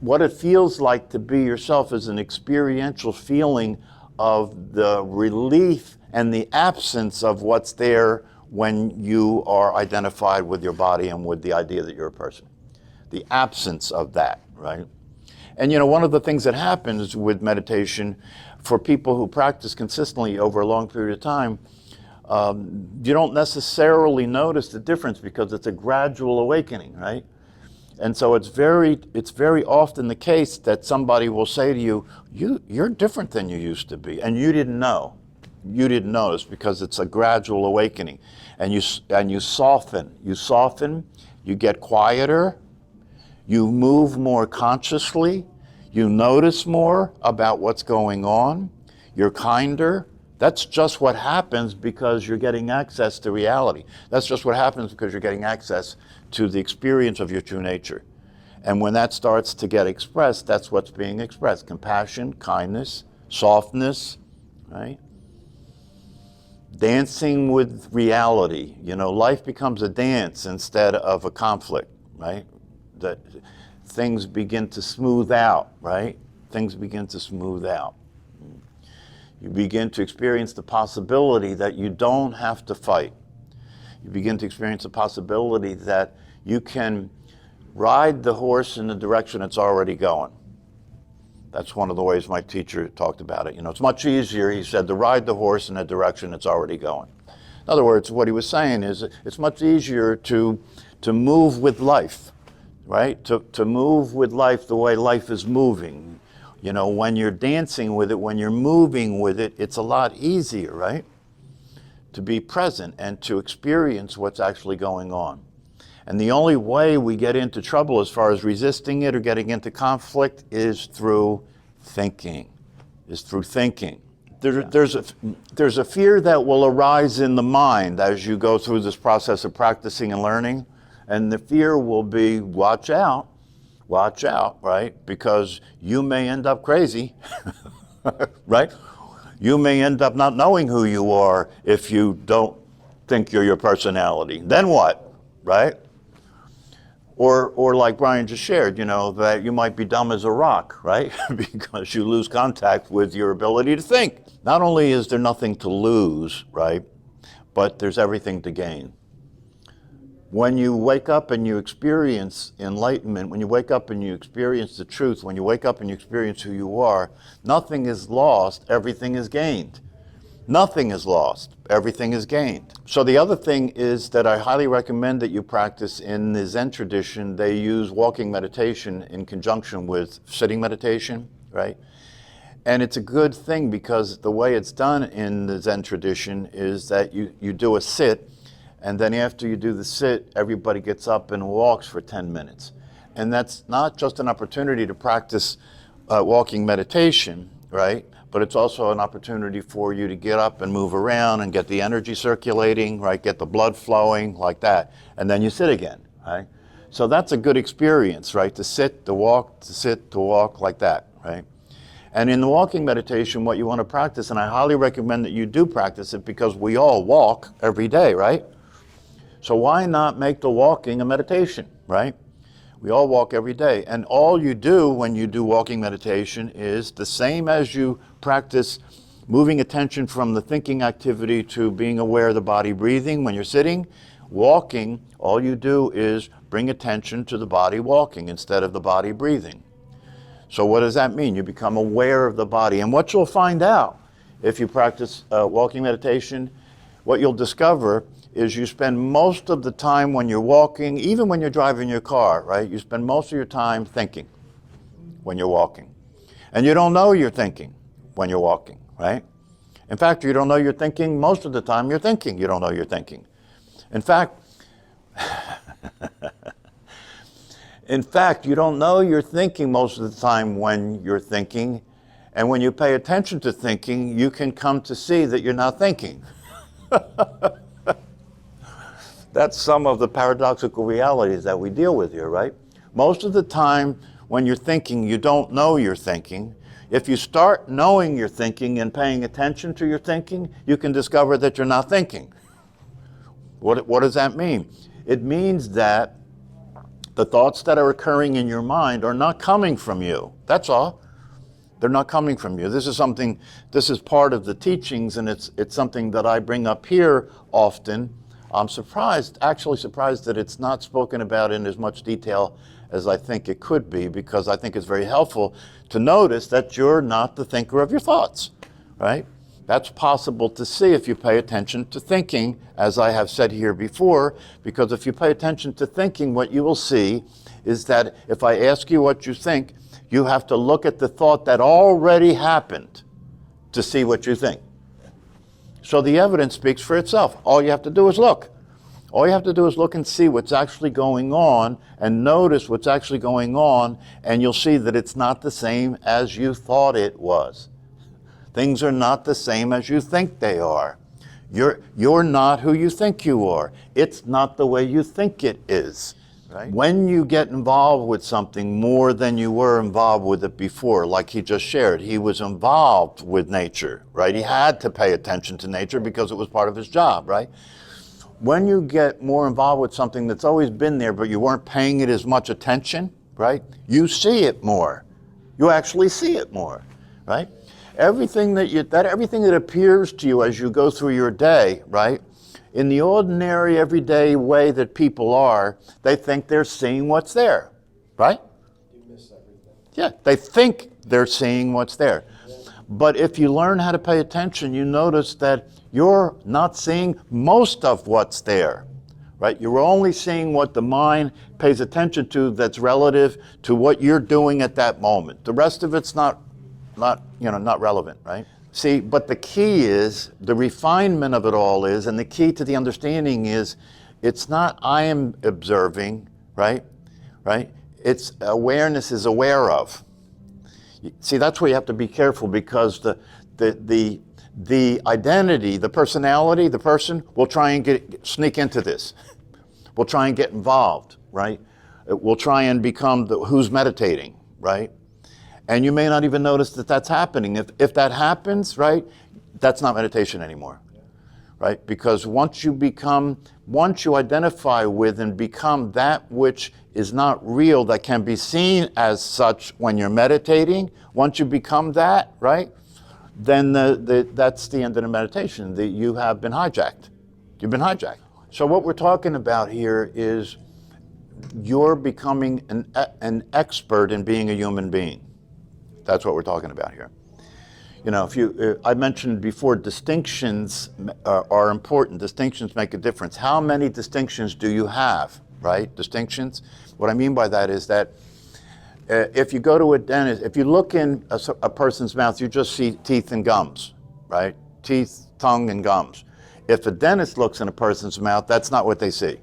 what it feels like to be yourself is an experiential feeling of the relief and the absence of what's there when you are identified with your body and with the idea that you're a person. The absence of that, right? And one of the things that happens with meditation for people who practice consistently over a long period of time, you don't necessarily notice the difference because it's a gradual awakening, right? And so it's very often the case that somebody will say to you, you're different than you used to be, and you didn't know. You didn't notice because it's a gradual awakening. And you soften, you get quieter, you move more consciously, you notice more about what's going on, you're kinder. That's just what happens because you're getting access to reality. That's just what happens because you're getting access to the experience of your true nature. And when that starts to get expressed, that's what's being expressed. Compassion, kindness, softness, right? Dancing with reality. Life becomes a dance instead of a conflict, right? That things begin to smooth out, right? Things begin to smooth out. You begin to experience the possibility that you don't have to fight. You begin to experience the possibility that you can ride the horse in the direction it's already going. That's one of the ways my teacher talked about it. It's much easier, he said, to ride the horse in the direction it's already going. In other words, what he was saying is it's much easier to move with life, right? To move with life the way life is moving. When you're dancing with it, when you're moving with it, it's a lot easier, right? To be present and to experience what's actually going on. And the only way we get into trouble as far as resisting it or getting into conflict is through thinking, There's a fear that will arise in the mind as you go through this process of practicing and learning. And the fear will be, watch out, right? Because you may end up crazy, right? You may end up not knowing who you are if you don't think you're your personality. Then what, right? Or like Brian just shared, that you might be dumb as a rock, right? Because you lose contact with your ability to think. Not only is there nothing to lose, right? But there's everything to gain. When you wake up and you experience enlightenment, when you wake up and you experience the truth, when you wake up and you experience who you are, nothing is lost, everything is gained. Nothing is lost, everything is gained. So the other thing is that I highly recommend that you practice in the Zen tradition. They use walking meditation in conjunction with sitting meditation, right? And it's a good thing because the way it's done in the Zen tradition is that you do a sit, and then after you do the sit, everybody gets up and walks for 10 minutes. And that's not just an opportunity to practice walking meditation, right? But it's also an opportunity for you to get up and move around and get the energy circulating, right? Get the blood flowing like that. And then you sit again, right? So that's a good experience, right? To sit, to walk, to sit, to walk like that, right? And in the walking meditation, what you want to practice, and I highly recommend that you do practice it because we all walk every day, right? So why not make the walking a meditation, right? We all walk every day. And all you do when you do walking meditation is the same as you practice moving attention from the thinking activity to being aware of the body breathing when you're sitting. Walking, all you do is bring attention to the body walking instead of the body breathing. So what does that mean? You become aware of the body. And what you'll find out if you practice walking meditation, what you'll discover is you spend most of the time when you're walking, even when you're driving your car, right? You spend most of your time thinking when you're walking. And you don't know you're thinking when you're walking, right? In fact, you don't know you're thinking most of the time you're thinking. You don't know you're thinking. In fact, you don't know you're thinking most of the time when you're thinking. And when you pay attention to thinking, you can come to see that you're not thinking. That's some of the paradoxical realities that we deal with here, right? Most of the time when you're thinking, you don't know you're thinking. If you start knowing you're thinking and paying attention to your thinking, you can discover that you're not thinking. What does that mean? It means that The thoughts that are occurring in your mind are not coming from you. That's all. They're not coming from you. This is part of the teachings, and it's something that I bring up here often. I'm actually surprised that it's not spoken about in as much detail as I think it could be, because I think it's very helpful to notice that you're not the thinker of your thoughts, right? That's possible to see if you pay attention to thinking, as I have said here before, because if you pay attention to thinking, what you will see is that if I ask you what you think, you have to look at the thought that already happened to see what you think. So the evidence speaks for itself. All you have to do is look. All you have to do is look and see what's actually going on and notice what's actually going on, and you'll see that it's not the same as you thought it was. Things are not the same as you think they are. You're not who you think you are. It's not the way you think it is. Right? When you get involved with something more than you were involved with it before, like he just shared, he was involved with nature, right? He had to pay attention to nature because it was part of his job, right? When you get more involved with something that's always been there, but you weren't paying it as much attention, right? You see it more. You actually see it more, right? Everything that appears to you as you go through your day, right? In the ordinary, everyday way that people are, they think they're seeing what's there, right? You miss everything. Yeah, they think they're seeing what's there. Yeah. But if you learn how to pay attention, you notice that you're not seeing most of what's there, right? You're only seeing what the mind pays attention to that's relative to what you're doing at that moment. The rest of it's not relevant, right? See, but the key is, the refinement of it all is, and the key to the understanding is, it's not I am observing, right? It's awareness is aware of. See, that's where you have to be careful, because the identity, the personality, the person will try and sneak into this. Will try and get involved, right? It will try and become who's meditating, right? And you may not even notice that that's happening. If that happens, right, that's not meditation anymore, right? Because once you identify with and become that which is not real, that can be seen as such when you're meditating, once you become that, right, then that's the end of the meditation. You have been hijacked. You've been hijacked. So what we're talking about here is you're becoming an expert in being a human being. That's what we're talking about here. You know, I mentioned before, distinctions are important. Distinctions make a difference. How many distinctions do you have, right? Distinctions. What I mean by that is that if you go to a dentist, if you look in a person's mouth, you just see teeth and gums, right? Teeth, tongue, and gums. If a dentist looks in a person's mouth, that's not what they see.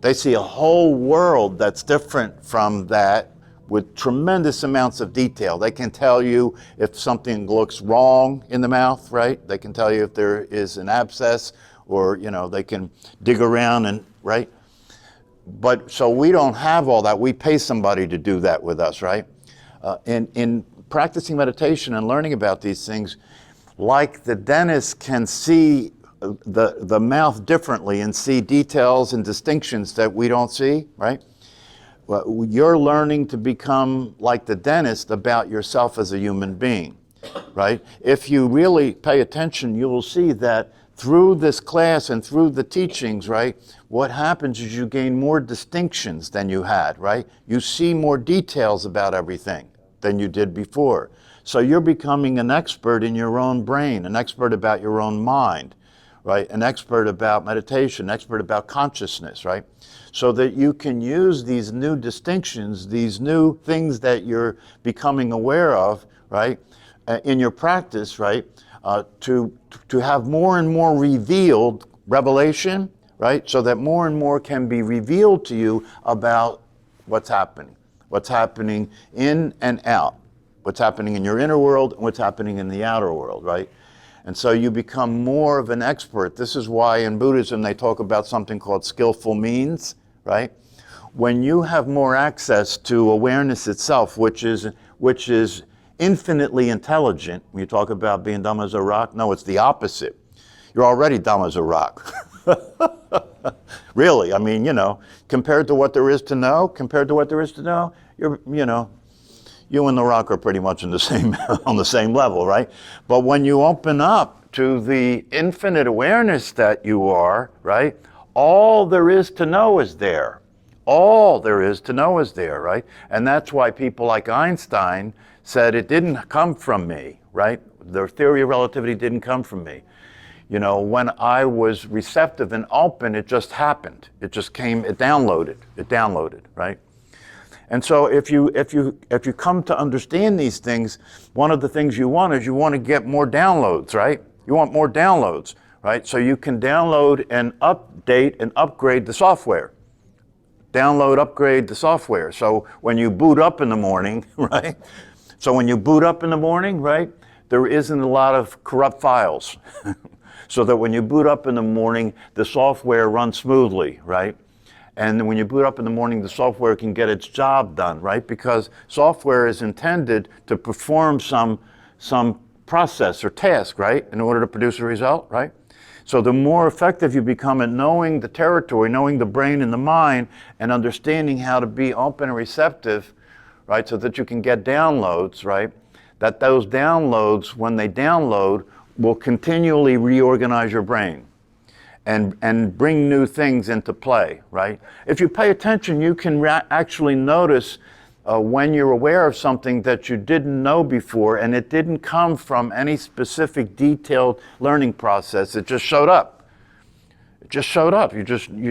They see a whole world that's different from that, with tremendous amounts of detail. They can tell you if something looks wrong in the mouth, right? They can tell you if there is an abscess, or, they can dig around and, right? But so we don't have all that. We pay somebody to do that with us, right? In practicing meditation and learning about these things, like the dentist can see the mouth differently and see details and distinctions that we don't see, right? Well, you're learning to become like the dentist about yourself as a human being, right? If you really pay attention, you will see that through this class and through the teachings, right, what happens is you gain more distinctions than you had, right? You see more details about everything than you did before. So you're becoming an expert in your own brain, an expert about your own mind, right? An expert about meditation, an expert about consciousness, right? So that you can use these new distinctions, these new things that you're becoming aware of, right, in your practice, right, to have more and more revealed revelation, right, so that more and more can be revealed to you about what's happening in and out, what's happening in your inner world and what's happening in the outer world, right? And so you become more of an expert. This is why in Buddhism they talk about something called skillful means, right? When you have more access to awareness itself, which is infinitely intelligent, when you talk about being dumb as a rock, no, it's the opposite. You're already dumb as a rock. Really, I mean, compared to what there is to know, you and the rock are pretty much in the same on the same level, right? But when you open up to the infinite awareness that you are, right? All there is to know is there. All there is to know is there, right? And that's why people like Einstein said it didn't come from me, right? The theory of relativity didn't come from me. When I was receptive and open, it just happened. It just came, it downloaded, right? And so if you come to understand these things, one of the things you want is you want to get more downloads, right? You want more downloads, right? So you can download and update and upgrade the software. Download, upgrade the software. So when you boot up in the morning, right? Right, there isn't a lot of corrupt files. So that when you boot up in the morning, the software runs smoothly, right? And when you boot up in the morning, the software can get its job done, right? Because software is intended to perform some process or task, right? In order to produce a result, right? So the more effective you become at knowing the territory, knowing the brain and the mind, and understanding how to be open and receptive, right? So that you can get downloads, right? That those downloads, when they download, will continually reorganize your brain and bring new things into play, right? If you pay attention, you can actually notice when you're aware of something that you didn't know before, and it didn't come from any specific detailed learning process. It just showed up.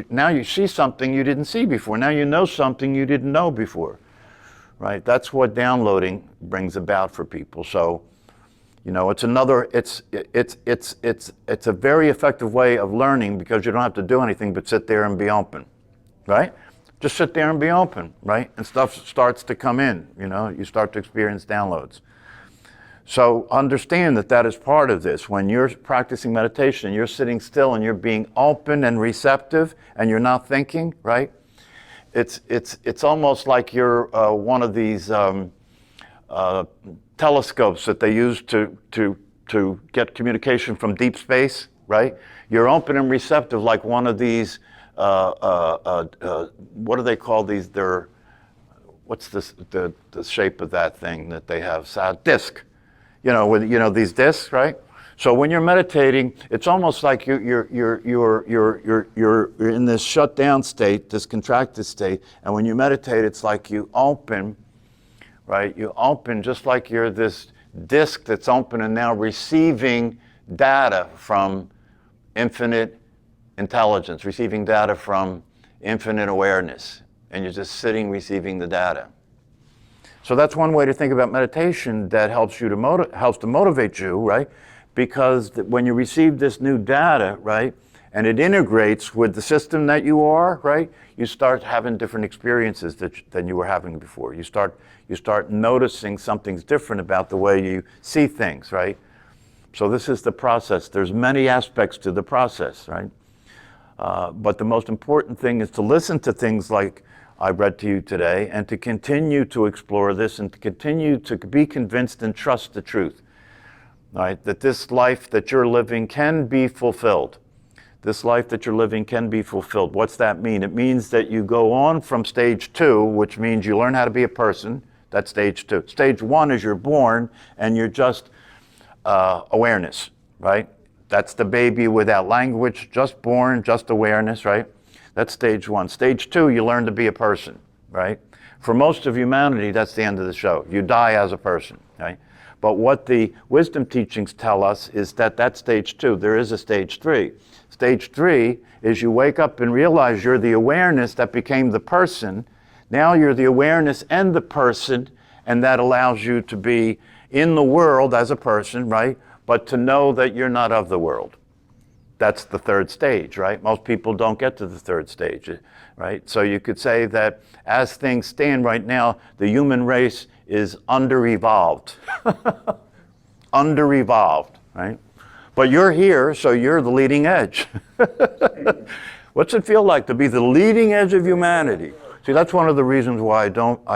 Now you see something you didn't see before. Now you know something you didn't know before, right? That's what downloading brings about for people. So, it's a very effective way of learning, because you don't have to do anything but sit there and be open, right? Just sit there and be open, right? And stuff starts to come in, you start to experience downloads. So understand that is part of this. When you're practicing meditation, you're sitting still and you're being open and receptive and you're not thinking, right? It's almost like you're one of these telescopes that they use to get communication from deep space, right? You're open and receptive like one of these, what do they call these? What's this, the shape of that thing that they have? Disc, these discs, right? So when you're meditating, it's almost like you're in this shut down state, this contracted state, and when you meditate, it's like you open, right? You open just like you're this disk that's open and now receiving data from infinite intelligence, receiving data from infinite awareness, and you're just sitting receiving the data. So that's one way to think about meditation that helps you to helps to motivate you, right? Because when you receive this new data, right, and it integrates with the system that you are, right, you start having different experiences than you were having before. You start noticing something's different about the way you see things, right? So this is the process. There's many aspects to the process, right? But the most important thing is to listen to things like I read to you today, and to continue to explore this, and to continue to be convinced and trust the truth, right? That this life that you're living can be fulfilled. This life that you're living can be fulfilled. What's that mean? It means that you go on from stage 2, which means you learn how to be a person. That's stage 2. Stage 1 is you're born and you're just awareness, right? That's the baby without language, just born, just awareness, right? That's stage 1. Stage 2, you learn to be a person, right? For most of humanity, that's the end of the show. You die as a person, right? But what the wisdom teachings tell us is that that's stage 2. There is a stage 3. Stage 3 is you wake up and realize you're the awareness that became the person. Now you're the awareness and the person, and that allows you to be in the world as a person, right? But to know that you're not of the world. That's the third stage, right? Most people don't get to the third stage, right? So you could say that as things stand right now, the human race is under-evolved. Under-evolved, right? But you're here, so you're the leading edge. What's it feel like to be the leading edge of humanity? See, that's one of the reasons why I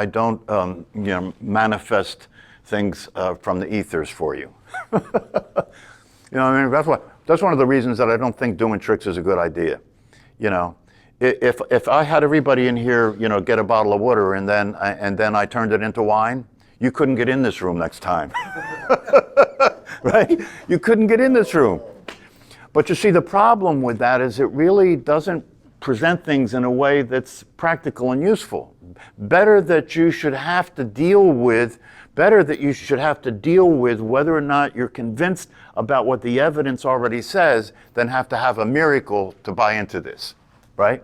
don't manifest things from the ethers for you. I mean, that's one of the reasons that I don't think doing tricks is a good idea. If I had everybody in here, get a bottle of water and then I turned it into wine, you couldn't get in this room next time. Right? You couldn't get in this room. But you see, the problem with that is it really doesn't present things in a way that's practical and useful. Better that you should have to deal with whether or not you're convinced about what the evidence already says than have to have a miracle to buy into this, right?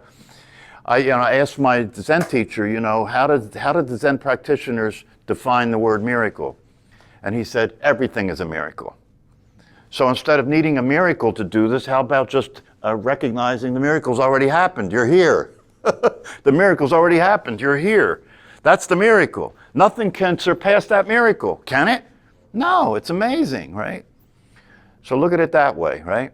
I asked my Zen teacher, how did the Zen practitioners define the word miracle? And he said, everything is a miracle. So instead of needing a miracle to do this, how about just recognizing the miracle's already happened, you're here. The miracle's already happened, you're here. That's the miracle. Nothing can surpass that miracle, can it? No, it's amazing, right? So look at it that way, right?